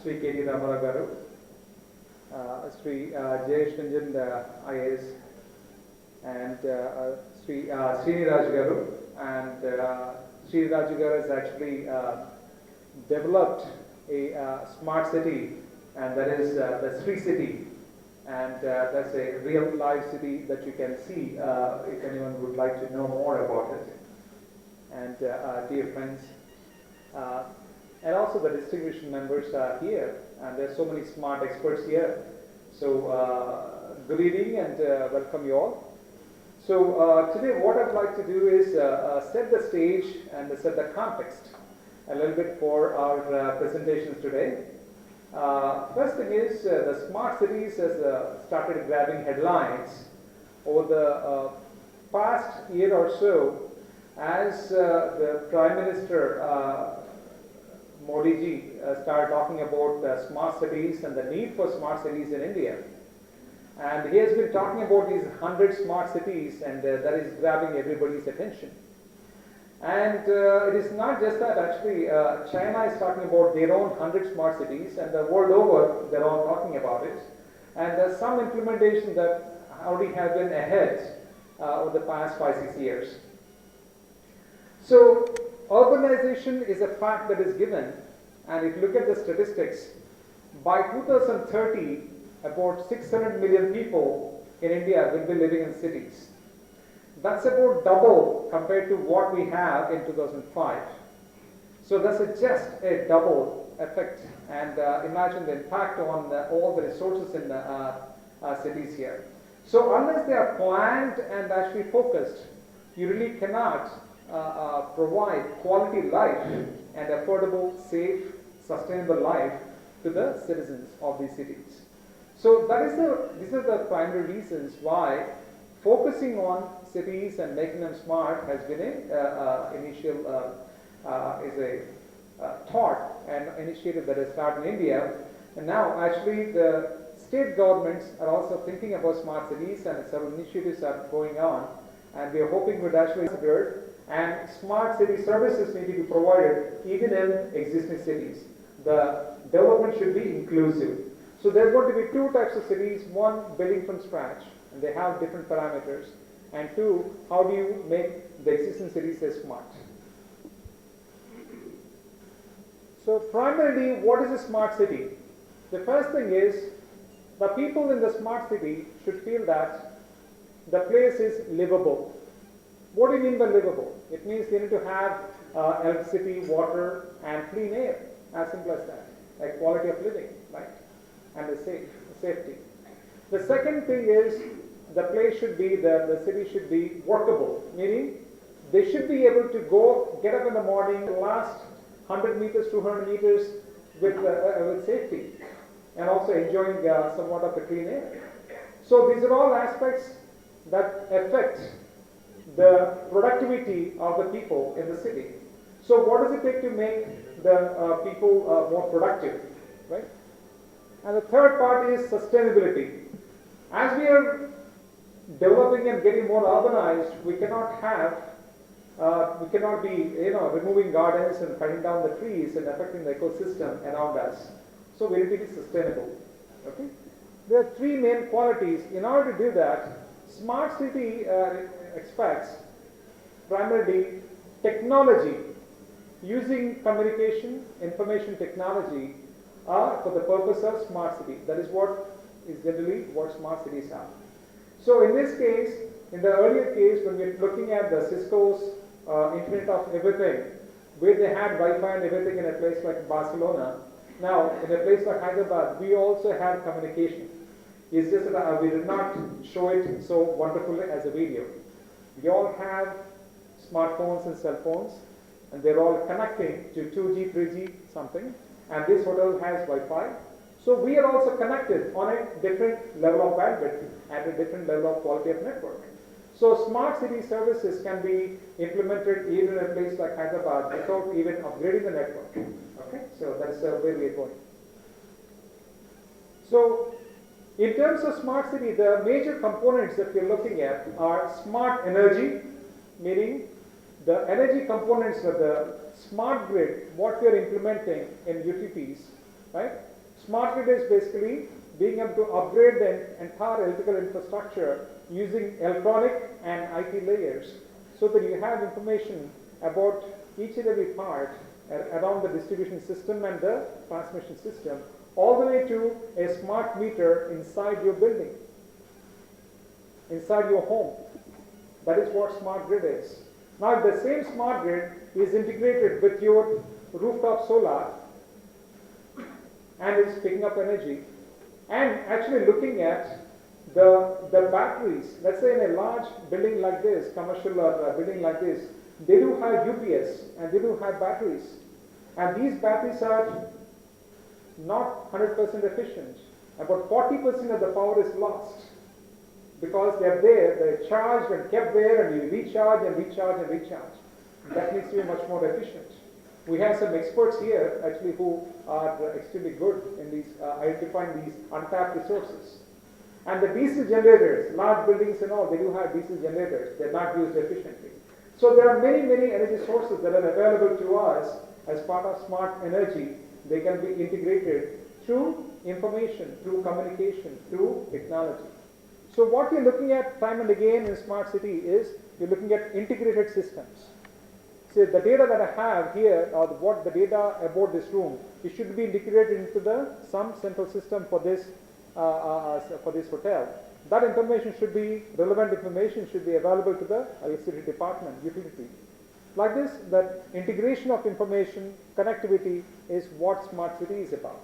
Sri K.D. Ramarao garu, Sri Jayesh Ranjan IAS, and Sri Sriniraj garu. And Sriniraj garu has actually developed a smart city, and that is the Sri City. And that's a real live city that you can see if anyone would like to know more about it. And dear friends, and also the distinguished members are here, and there's so many smart experts here. So good evening and welcome you all. So today what I'd like to do is set the stage and set the context a little bit for our presentations today. First thing is the smart cities has started grabbing headlines over the past year or so as the Prime Minister Modi ji started talking about smart cities and the need for smart cities in India. And he has been talking about these 100 smart cities, and that is grabbing everybody's attention. And it is not just that, actually China is talking about their own 100 smart cities, and the world over they're all talking about it. And there's some implementation that already have been ahead over the past 5-6 years. So urbanization is a fact that is given, and if you look at the statistics, by 2030 about 600 million people in India will be living in cities. That's about double compared to what we have in 2005. So that's just a double effect, and imagine the impact on all the resources in the cities here. So unless they are planned and actually focused, you really cannot provide quality life and affordable, safe, sustainable life to the citizens of these cities. So these are the primary reasons why focusing on cities and making them smart has been thought and initiative that has started in India. And now actually the state governments are also thinking about smart cities, and several initiatives are going on, and we are hoping would actually consider, and smart city services need to be provided even in existing cities. The development should be inclusive. So there are going to be two types of cities: one, building from scratch, and they have different parameters, and two, how do you make the existing cities as smart? So primarily, what is a smart city? The first thing is, the people in the smart city should feel that the place is livable. What do you mean by livable? It means they need to have electricity, water, and clean air. As simple as that. Like quality of living, right? And the safety. The second thing is, the place should be, the city should be workable, meaning they should be able to get up in the morning, last 100 meters, 200 meters with safety, and also enjoying somewhat of the clean air. So these are all aspects that affect the productivity of the people in the city. So what does it take to make the people more productive, right? And the third part is sustainability. As we are developing and getting more urbanized, we cannot be removing gardens and cutting down the trees and affecting the ecosystem around us. So we need to be sustainable. Okay? There are three main qualities. In order to do that, smart city expects primarily technology, using communication, information technology for the purpose of smart city. That is what is generally what smart cities are. So in this case, in the earlier case, when we're looking at the Cisco's Internet of Everything, where they had Wi-Fi and everything in a place like Barcelona, now in a place like Hyderabad, we also have communication. It's just that we did not show it so wonderfully as a video. We all have smartphones and cell phones, and they're all connecting to 2G, 3G, something, and this hotel has Wi-Fi. So we are also connected on a different level of bandwidth, at a different level of quality of network. So smart city services can be implemented even in a place like Hyderabad without even upgrading the network. Okay, so that's where we are going. So in terms of smart city, the major components that we're looking at are smart energy, meaning the energy components of the smart grid, what we're implementing in utilities, right? Smart grid is basically being able to upgrade the entire electrical infrastructure using electronic and IT layers so that you have information about each and every part around the distribution system and the transmission system, all the way to a smart meter inside your building, inside your home. That is what smart grid is. Now, the same smart grid is integrated with your rooftop solar and is picking up energy and actually looking at the batteries. Let's say in a large building like this, commercial building like this, they do have UPS and they do have batteries. And these batteries are not 100% efficient. About 40% of the power is lost because they're there, they're charged and kept there, and you recharge and recharge and recharge. That needs to be much more efficient. We have some experts here actually who are extremely good in these identifying these untapped resources. And the diesel generators, large buildings and all, they do have diesel generators. They're not used efficiently. So there are many, many energy sources that are available to us as part of smart energy. They can be integrated through information, through communication, through technology. So what you're looking at time and again in smart city is you're looking at integrated systems. So the data that I have here, or what the data about this room, it should be integrated into some central system for this hotel. That information should be, relevant information should be available to the electricity department, utility. Like this, that integration of information, connectivity is what smart city is about.